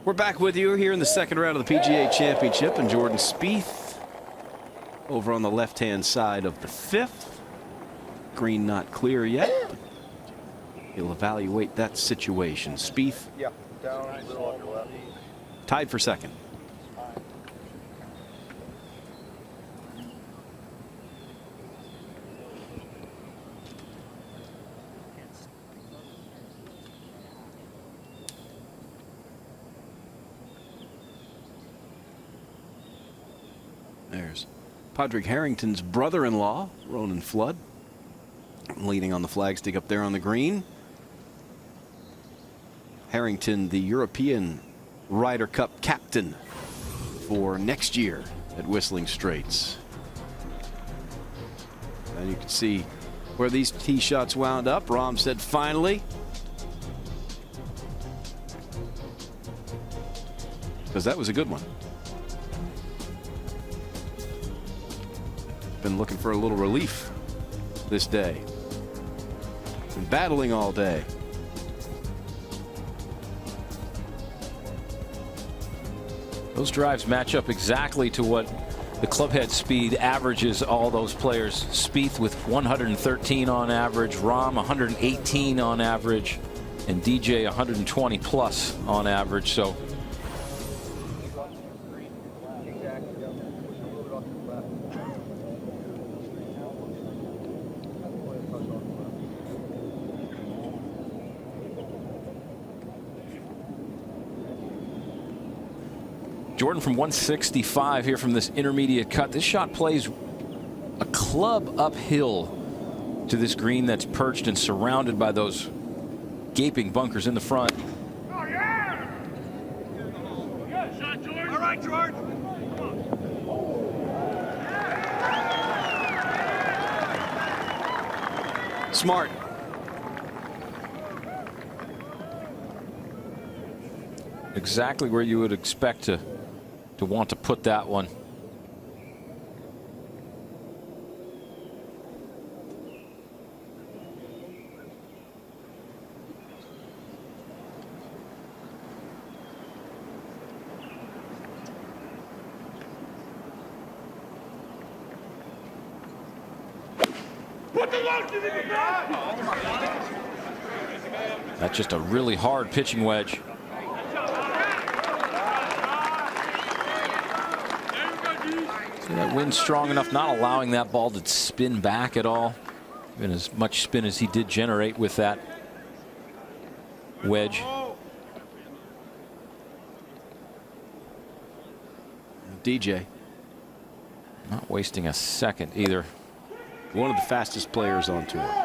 We're back with you here in the second round of the PGA Championship, and Jordan Spieth over on the left-hand side of the fifth. Green not clear yet. He'll evaluate that situation. Spieth down a little on your left. Tied for second. There's Padraig Harrington's brother-in-law, Ronan Flood, leading on the flagstick up there on the green. Harrington, the European Ryder Cup captain for next year at Whistling Straits. And you can see where these tee shots wound up. Rahm said finally, because that was a good one. Been looking for a little relief this day. Been battling all day. Those drives match up exactly to what the clubhead speed averages all those players. Spieth with 113 on average, Rahm 118 on average, and DJ 120 plus on average. So Jordan from 165 here from this intermediate cut. This shot plays a club uphill to this green that's perched and surrounded by those gaping bunkers in the front. Oh, yeah! Good shot, Jordan. All right, Jordan. Smart. Exactly where you would expect to want to put that one. That's just a really hard pitching wedge. That wind's strong enough, not allowing that ball to spin back at all. Even as much spin as he did generate with that wedge. DJ. Not wasting a second either. One of the fastest players on tour. Oh,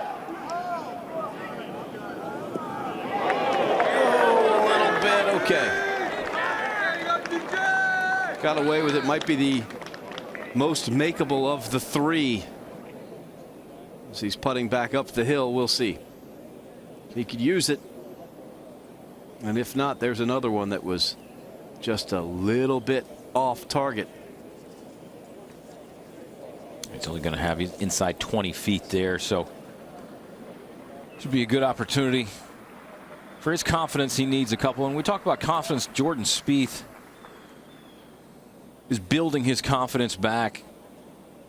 a little bit, okay. Got away with it. Might be the most makeable of the three. As he's putting back up the hill, we'll see. He could use it. And if not, there's another one that was just a little bit off target. It's only going to have inside 20 feet there, so should be a good opportunity. For his confidence, he needs a couple. And we talk about confidence. Jordan Spieth is building his confidence back.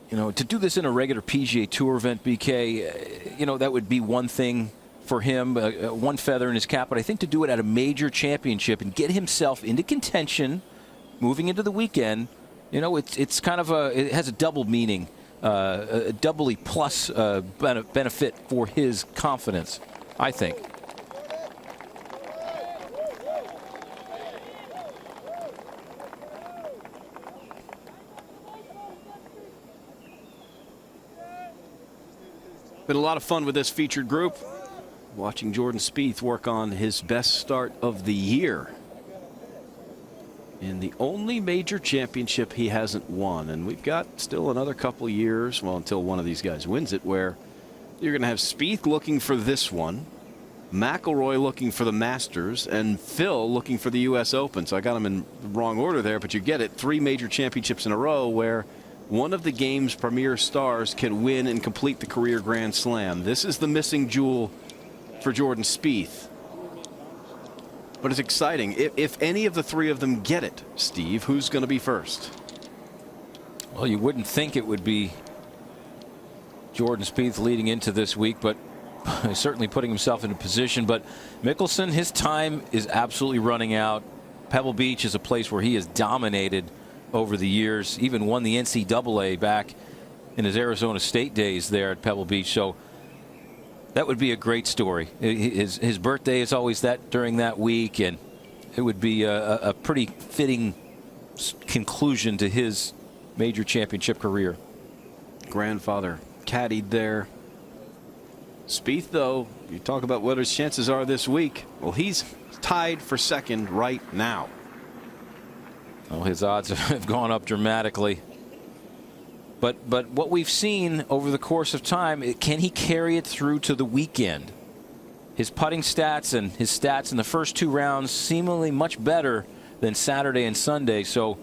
You know, to do this in a regular PGA Tour event, BK, you know, that would be one thing for him, one feather in his cap. But I think to do it at a major championship and get himself into contention moving into the weekend, you know, it's kind of it has a double meaning, a doubly plus benefit for his confidence, I think. Been a lot of fun with this featured group. Watching Jordan Spieth work on his best start of the year in the only major championship he hasn't won. And we've got still another couple years, well, until one of these guys wins it, where you're going to have Spieth looking for this one, McIlroy looking for the Masters, and Phil looking for the U.S. Open. So I got them in the wrong order there, but you get it. 3 major championships in a row where one of the game's premier stars can win and complete the career Grand Slam. This is the missing jewel for Jordan Spieth. But it's exciting. If any of the three of them get it, Steve, who's going to be first? Well, you wouldn't think it would be Jordan Spieth leading into this week, but certainly putting himself in a position. But Mickelson, his time is absolutely running out. Pebble Beach is a place where he has dominated over the years, even won the NCAA back in his Arizona State days there at Pebble Beach. So that would be a great story. His birthday is always during that week, and it would be a pretty fitting conclusion to his major championship career. Grandfather caddied there. Spieth, though, you talk about what his chances are this week. Well, he's tied for second right now. Oh, his odds have gone up dramatically. But what we've seen over the course of time, can he carry it through to the weekend? His putting stats and his stats in the first two rounds seemingly much better than Saturday and Sunday. So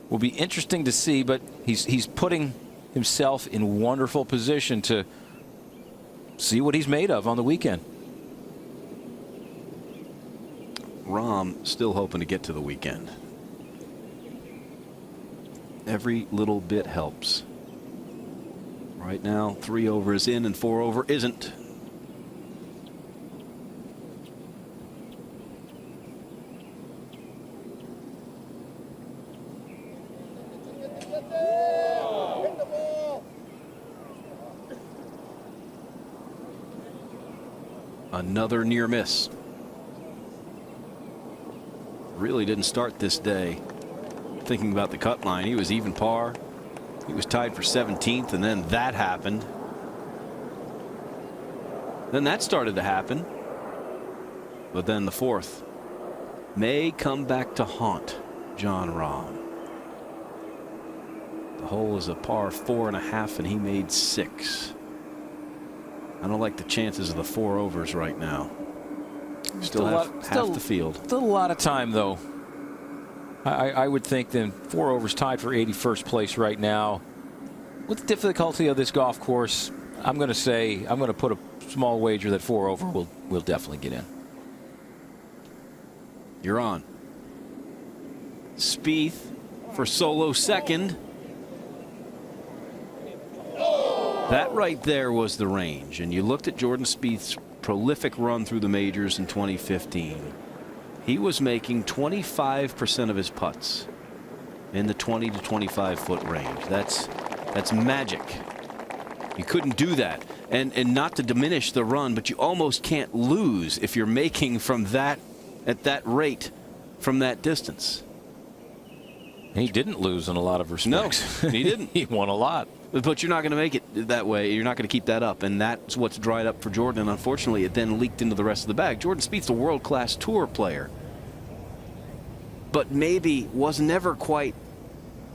will be interesting to see, but he's putting himself in wonderful position to see what he's made of on the weekend. Rahm still hoping to get to the weekend. Every little bit helps. Right now, 3 over is in and 4 over isn't. Another near miss. Really didn't start this day thinking about the cut line. He was even par. He was tied for 17th, and then that happened. Then that started to happen. But then the fourth may come back to haunt Jon Rahm. The hole is a par 4.5, and he made 6. I don't like the chances of the 4 overs right now. Still have half the field. Still a lot of time, though. I would think then 4 overs tied for 81st place right now. With the difficulty of this golf course, I'm going to put a small wager that 4 over will definitely get in. You're on. Spieth for solo second. That right there was the range. And you looked at Jordan Spieth's prolific run through the majors in 2015. He was making 25% of his putts in the 20 to 25 foot range. That's magic. You couldn't do that. And not to diminish the run, but you almost can't lose if you're making from that at that rate from that distance. He didn't lose in a lot of respects. No, he didn't. He won a lot. But you're not going to make it that way. You're not going to keep that up. And that's what's dried up for Jordan. And unfortunately, it then leaked into the rest of the bag. Jordan Spieth's a world-class tour player. But maybe was never quite,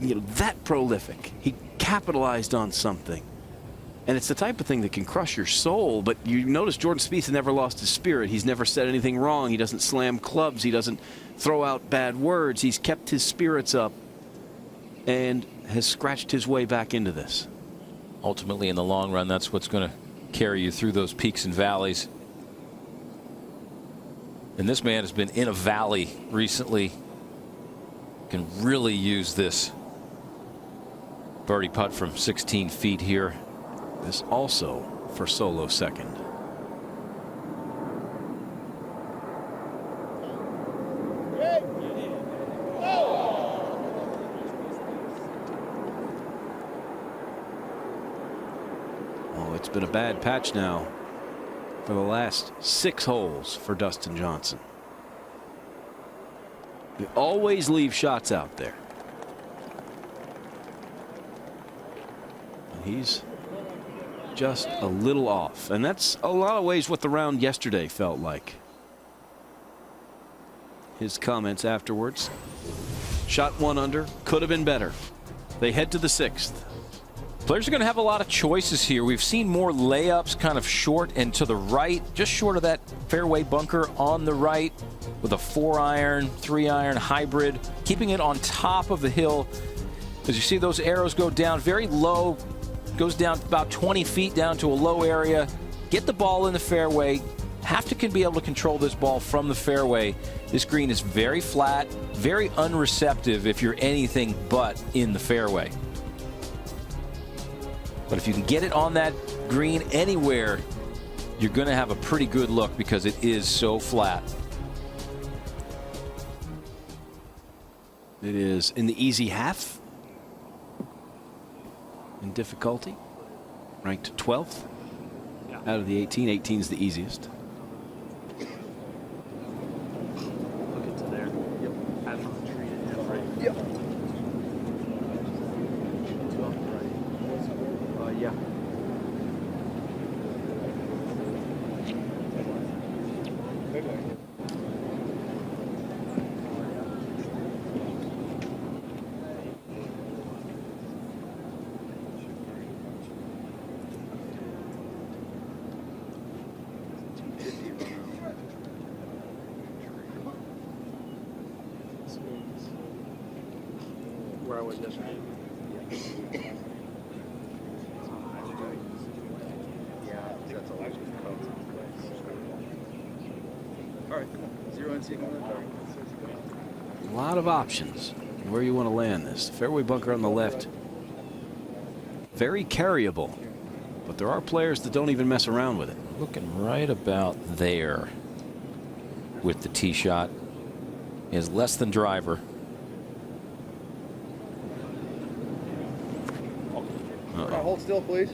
that prolific. He capitalized on something. And it's the type of thing that can crush your soul. But you notice Jordan Spieth never lost his spirit. He's never said anything wrong. He doesn't slam clubs. He doesn't throw out bad words. He's kept his spirits up and has scratched his way back into this. Ultimately, in the long run, that's what's going to carry you through those peaks and valleys. And this man has been in a valley recently. Can really use this birdie putt from 16 feet here. This also for solo second. It's been a bad patch now for the last 6 holes for Dustin Johnson. They always leave shots out there. He's just a little off, and that's a lot of ways what the round yesterday felt like. His comments afterwards: shot 1 under, could have been better. They head to the 6th. Players are going to have a lot of choices here. We've seen more layups kind of short and to the right, just short of that fairway bunker on the right, with a 4-iron, 3-iron hybrid, keeping it on top of the hill. As you see those arrows go down very low, goes down about 20 feet down to a low area. Get the ball in the fairway, have to be able to control this ball from the fairway. This green is very flat, very unreceptive if you're anything but in the fairway. But if you can get it on that green anywhere, you're going to have a pretty good look because it is so flat. It is in the easy half in difficulty. Ranked 12th out of the 18. 18 is the easiest. Look into there. Yep. Have it treated him right. Yep. Yeah. Where I was yesterday. Yeah, that's all. All right, come on. 0 and 6 on that. A lot of options where you want to land this. Fairway bunker on the left. Very carryable. But there are players that don't even mess around with it. Looking right about there with the tee shot. Is less than driver. Hold still, please.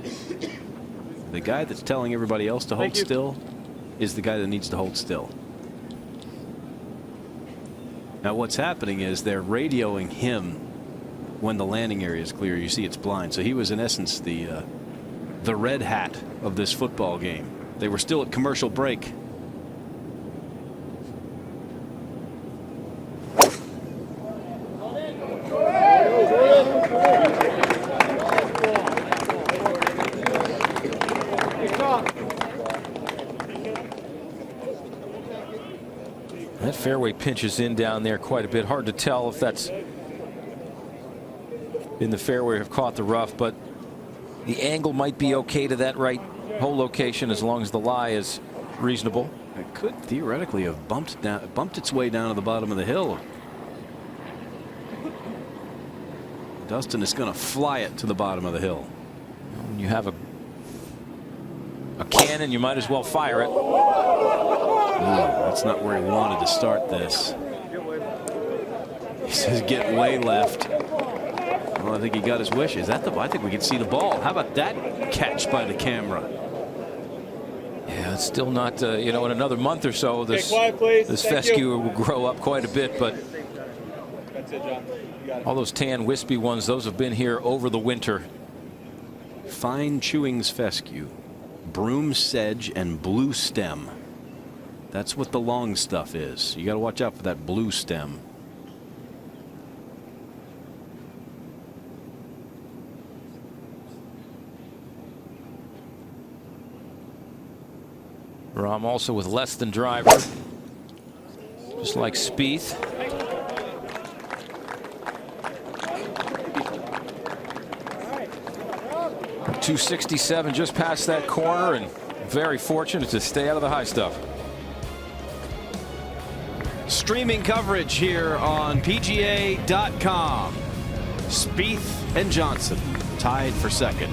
The guy that's telling everybody else to hold still is the guy that needs to hold still. Now what's happening is they're radioing him when the landing area is clear. You see it's blind. So he was in essence the red hat of this football game. They were still at commercial break. That fairway pinches in down there quite a bit. Hard to tell if that's in the fairway or have caught the rough, but the angle might be okay to that right hole location as long as the lie is reasonable. It could theoretically have bumped its way down to the bottom of the hill. Dustin is going to fly it to the bottom of the hill. When you have a cannon, you might as well fire it. That's not where he wanted to start this. He says get way left. Well, I think he got his wish. Is that I think we can see the ball. How about that catch by the camera? Yeah, it's still not, you know, in another month or so, this fescue will grow up quite a bit, but That's it, John. You got it. all those tan wispy ones, those have been here over the winter. Fine chewings fescue, broom sedge, and blue stem. That's what the long stuff is. You got to watch out for that blue stem. Rahm also with less than driver, just like Spieth. .267 just past that corner, and very fortunate to stay out of the high stuff. Streaming coverage here on PGA.com. Spieth and Johnson tied for second.